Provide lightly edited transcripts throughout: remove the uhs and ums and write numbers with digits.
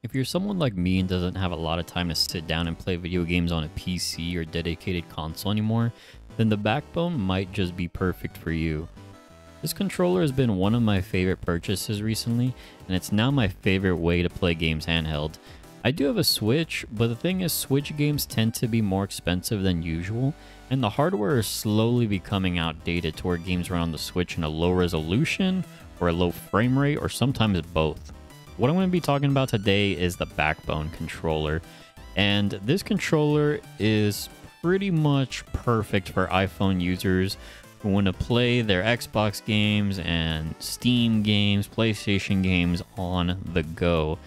If you're someone like me and doesn't have a lot of time to sit down and play video games on a PC or dedicated console anymore, then the Backbone might just be perfect for you. This controller has been one of my favorite purchases recently, and it's now my favorite way to play games handheld. I do have a Switch, but the thing is Switch games tend to be more expensive than usual, and the hardware is slowly becoming outdated to where games run on the Switch in a low resolution, or a low frame rate, or sometimes both. What I'm going to be talking about today is the Backbone controller, and this controller is pretty much perfect for iPhone users who want to play their Xbox games and Steam games, PlayStation games on the go.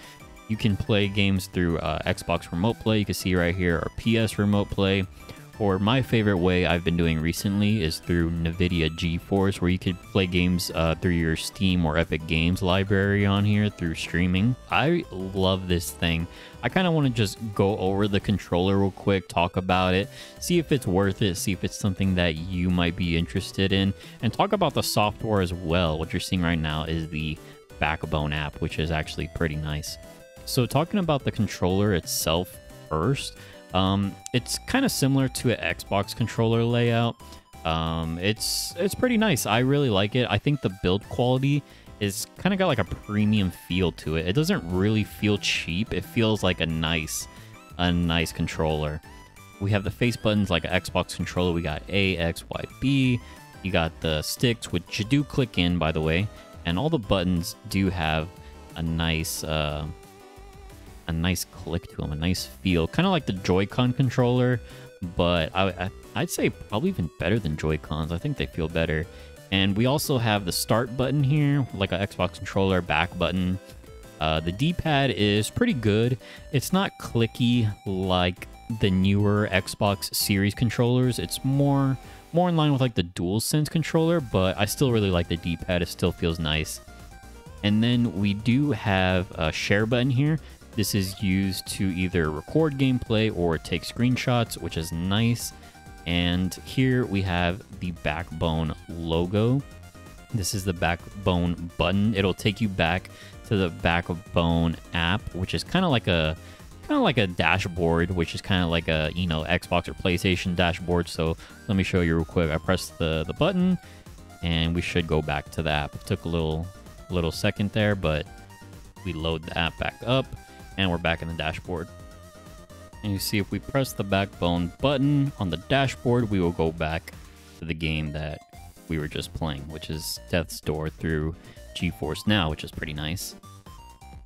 You can play games through Xbox Remote Play, you can see right here, or PS Remote Play. Or my favorite way I've been doing recently is through NVIDIA GeForce, where you could play games through your Steam or Epic Games library on here through streaming. I love this thing. I kind of want to just go over the controller real quick, talk about it, see if it's worth it, see if it's something that you might be interested in, and talk about the software as well. What you're seeing right now is the Backbone app, which is actually pretty nice. So talking about the controller itself first, it's kind of similar to an Xbox controller layout. It's pretty nice. I really like it. I think the build quality is kind of got like a premium feel to it. It doesn't really feel cheap. It feels like a nice controller. We have the face buttons like an Xbox controller. We got A, X, Y, B. You got the sticks, which you do click in, by the way, and all the buttons do have a nice click to them, a nice feel, kind of like the Joy-Con controller, but I'd say probably even better than Joy-Cons. I think they feel better. And we also have the start button here, like an Xbox controller, back button. The D-pad is pretty good. It's not clicky like the newer Xbox Series controllers. It's more in line with like the DualSense controller, but I still really like the D-pad. It still feels nice. And then we do have a share button here. This is used to either record gameplay or take screenshots, which is nice. And here we have the Backbone logo. This is the Backbone button. It'll take you back to the Backbone app, which is kind of like a dashboard, which is kind of like a, you know, Xbox or PlayStation dashboard. So let me show you real quick. I press the button and we should go back to the app. It took a little second there, but we load the app back up. And we're back in the dashboard. And you see if we press the Backbone button on the dashboard, we will go back to the game that we were just playing, which is Death's Door through GeForce Now, which is pretty nice.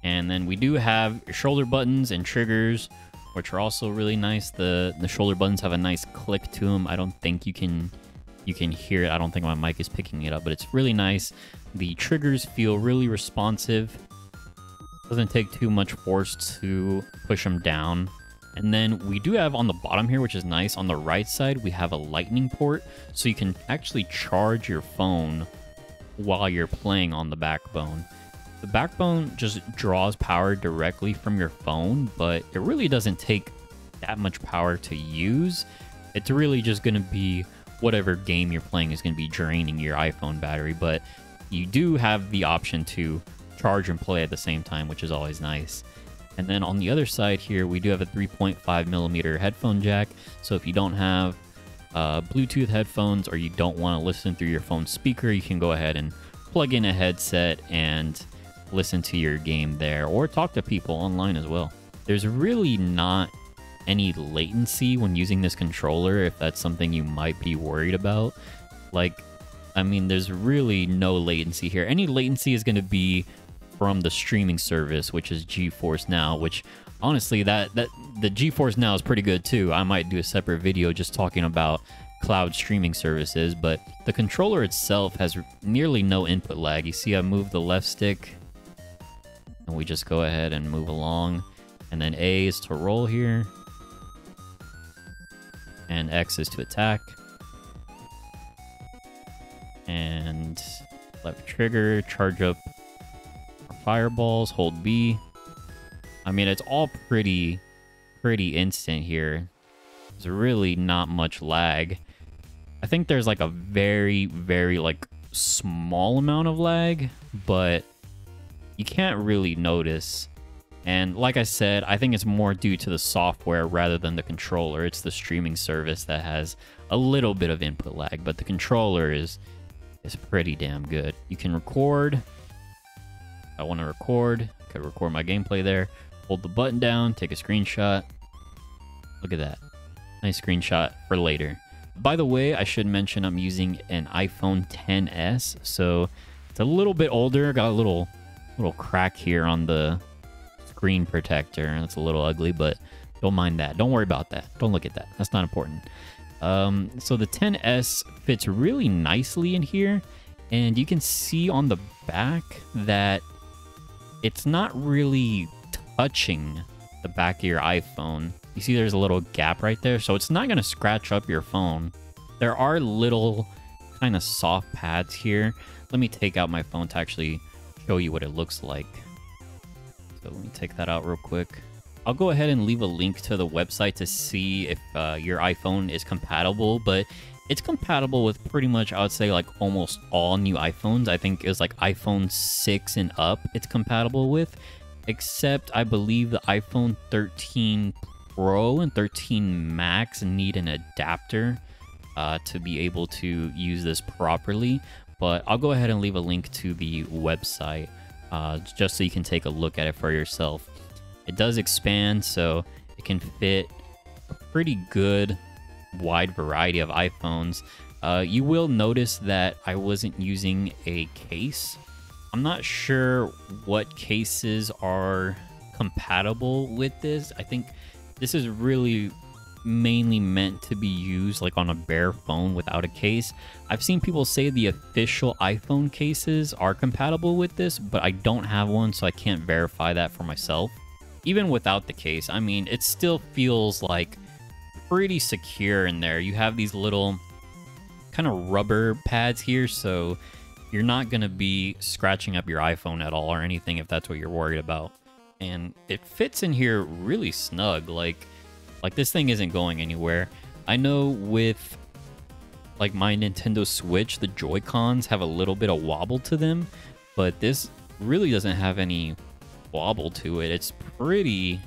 And then we do have shoulder buttons and triggers, which are also really nice. The shoulder buttons have a nice click to them. I don't think you can hear it. I don't think my mic is picking it up, but it's really nice. The triggers feel really responsive. Doesn't take too much force to push them down. And then we do have on the bottom here, which is nice, on the right side, we have a lightning port, so you can actually charge your phone while you're playing on the Backbone. The Backbone just draws power directly from your phone, but it really doesn't take that much power to use. It's really just going to be whatever game you're playing is going to be draining your iPhone battery, but you do have the option to charge and play at the same time, which is always nice. And then on the other side here, we do have a 3.5mm headphone jack. So if you don't have Bluetooth headphones or you don't want to listen through your phone speaker, you can go ahead and plug in a headset and listen to your game there, or talk to people online as well. There's really not any latency when using this controller, if that's something you might be worried about. Like, I mean, there's really no latency here. Any latency is going to be from the streaming service, which is GeForce Now, which honestly, the GeForce Now is pretty good too. I might do a separate video just talking about cloud streaming services, but the controller itself has nearly no input lag. You see I move the left stick and we just go ahead and move along, and then A is to roll here and X is to attack, and left trigger, charge up fireballs, hold B. I mean, it's all pretty instant here. There's really not much lag. I think there's like a very like small amount of lag, but you can't really notice And like I said, I think it's more due to the software rather than the controller. It's the streaming service that has a little bit of input lag, but the controller is pretty damn good. You can record. I want to record. I could record my gameplay there. Hold the button down, take a screenshot. Look at that. Nice screenshot for later. By the way, I should mention I'm using an iPhone XS, so it's a little bit older. Got a little crack here on the screen protector. It's a little ugly, but don't mind that. Don't worry about that. Don't look at that. That's not important. So the XS fits really nicely in here, and you can see on the back that it's not really touching the back of your iPhone. You see there's a little gap right there, so it's not going to scratch up your phone. There are little kind of soft pads here. Let me take out my phone to actually show you what it looks like. So let me take that out real quick. I'll go ahead and leave a link to the website to see if your iPhone is compatible, but it's compatible with pretty much, I would say, like almost all new iPhones. I think it was like iPhone 6 and up it's compatible with, except I believe the iPhone 13 Pro and 13 Max need an adapter to be able to use this properly. But I'll go ahead and leave a link to the website just so you can take a look at it for yourself. It does expand, so it can fit a pretty good wide variety of iPhones. You will notice that I wasn't using a case. I'm not sure what cases are compatible with this. I think this is really mainly meant to be used like on a bare phone without a case. I've seen people say the official iPhone cases are compatible with this, but I don't have one, so I can't verify that for myself. Even without the case, I mean, it still feels like pretty secure in there. You have these little kind of rubber pads here, so you're not going to be scratching up your iPhone at all or anything if that's what you're worried about. And it fits in here really snug. Like this thing isn't going anywhere. I know with like my Nintendo Switch, the Joy-Cons have a little bit of wobble to them, but this really doesn't have any wobble to it. It's pretty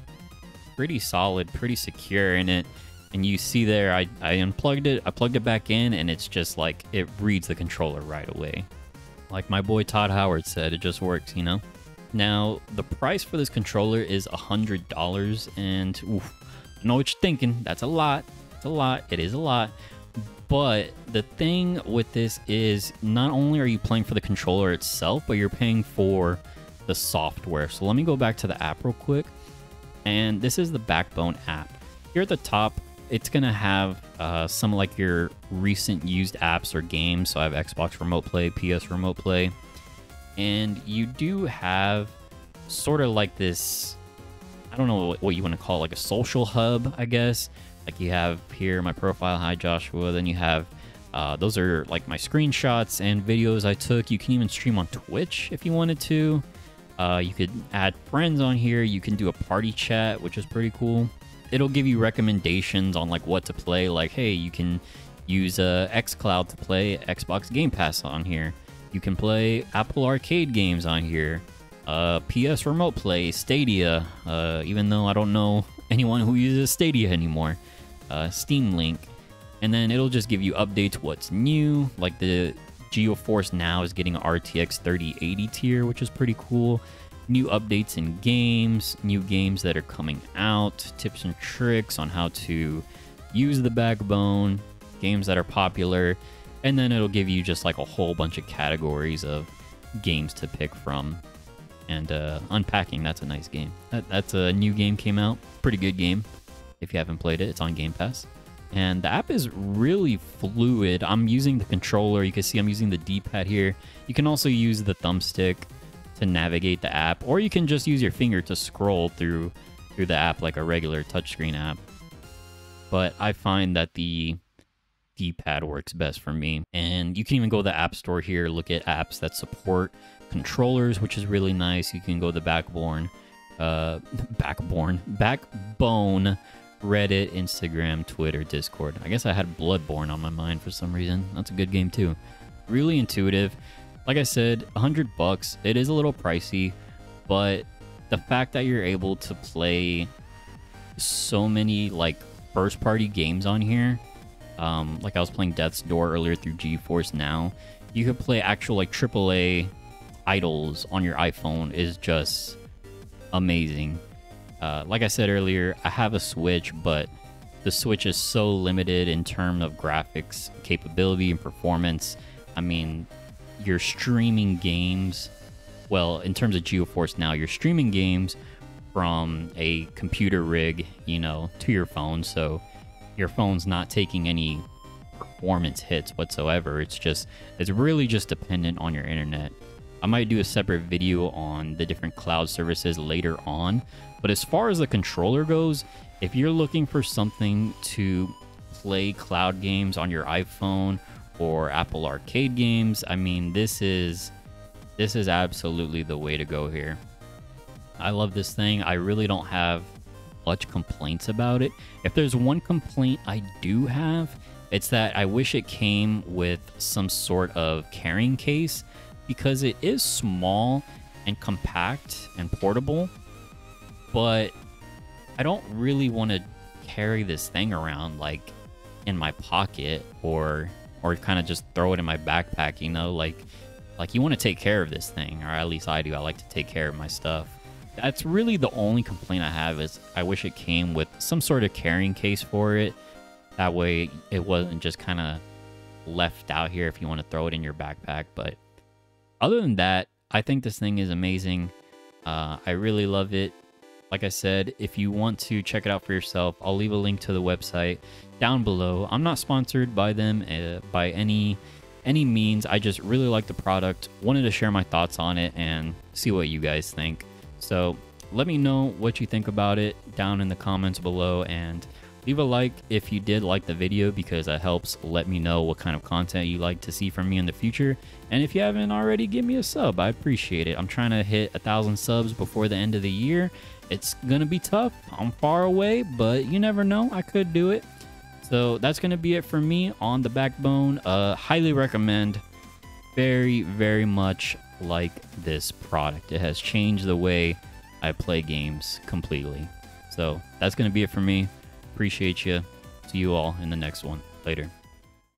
solid, pretty secure in it. And you see there, I unplugged it, I plugged it back in, and it's just like, it reads the controller right away. Like my boy Todd Howard said, it just works, you know? Now, the price for this controller is $100, and oof, I know what you're thinking. That's a lot. It's a lot. It is a lot. But the thing with this is not only are you paying for the controller itself, but you're paying for the software. So let me go back to the app real quick. And this is the Backbone app. Here at the top, it's going to have some like your recent used apps or games. So I have Xbox Remote Play, PS Remote Play. And you do have sort of like this, I don't know what you want to call it, like a social hub, I guess. Like you have here my profile, hi Joshua. Then you have, those are like my screenshots and videos I took. You can even stream on Twitch if you wanted to. You could add friends on here. You can do a party chat, which is pretty cool. It'll give you recommendations on like what to play. Like, hey, you can use xCloud to play Xbox Game Pass on here. You can play Apple Arcade games on here. PS Remote Play, Stadia, even though I don't know anyone who uses Stadia anymore. Steam Link. And then it'll just give you updates, what's new. Like the GeForce Now is getting an RTX 3080 tier, which is pretty cool. New updates in games, new games that are coming out, tips and tricks on how to use the Backbone, games that are popular. And then it'll give you just like a whole bunch of categories of games to pick from. And Unpacking, that's a nice game. That's a new game came out. Pretty good game. If you haven't played it, it's on Game Pass. And the app is really fluid. I'm using the controller. You can see I'm using the D-pad here. You can also use the thumbstick to navigate the app, or you can just use your finger to scroll through the app like a regular touchscreen app. But I find that the D-pad works best for me. And you can even go to the App Store here, look at apps that support controllers, which is really nice. You can go to Backbone, Reddit, Instagram, Twitter, Discord. I guess I had Bloodborne on my mind for some reason. That's a good game too. Really intuitive. Like I said, $100. It is a little pricey, but the fact that you're able to play so many like first party games on here, like I was playing Death's Door earlier through GeForce Now. You could play actual like AAA titles on your iPhone is just amazing. Like I said earlier, I have a Switch, but the Switch is so limited in terms of graphics capability and performance. I mean, you're streaming games. Well, in terms of GeForce Now, you're streaming games from a computer rig, you know, to your phone. So your phone's not taking any performance hits whatsoever. It's really just dependent on your internet. I might do a separate video on the different cloud services later on. But as far as the controller goes, if you're looking for something to play cloud games on your iPhone or Apple Arcade games, I mean, this is absolutely the way to go here. I love this thing. I really don't have much complaints about it. If there's one complaint I do have, it's that I wish it came with some sort of carrying case, because it is small and compact and portable, but I don't really want to carry this thing around like in my pocket or kind of just throw it in my backpack, you know, like you want to take care of this thing, or at least I do. I like to take care of my stuff. That's really the only complaint I have, is I wish it came with some sort of carrying case for it. That way it wasn't just kind of left out here if you want to throw it in your backpack. But other than that, I think this thing is amazing. I really love it. Like I said, if you want to check it out for yourself, I'll leave a link to the website down below. I'm not sponsored by them by any means. I just really like the product, wanted to share my thoughts on it and see what you guys think. So let me know what you think about it down in the comments below, and leave a like if you did like the video, because that helps let me know what kind of content you like to see from me in the future. And if you haven't already, give me a sub. I appreciate it. I'm trying to hit 1,000 subs before the end of the year. It's gonna be tough. I'm far away, but you never know. I could do it. So that's gonna be it for me on the Backbone. Highly recommend. Very, very much like this product. It has changed the way I play games completely. So that's gonna be it for me. Appreciate you. See you all in the next one. Later.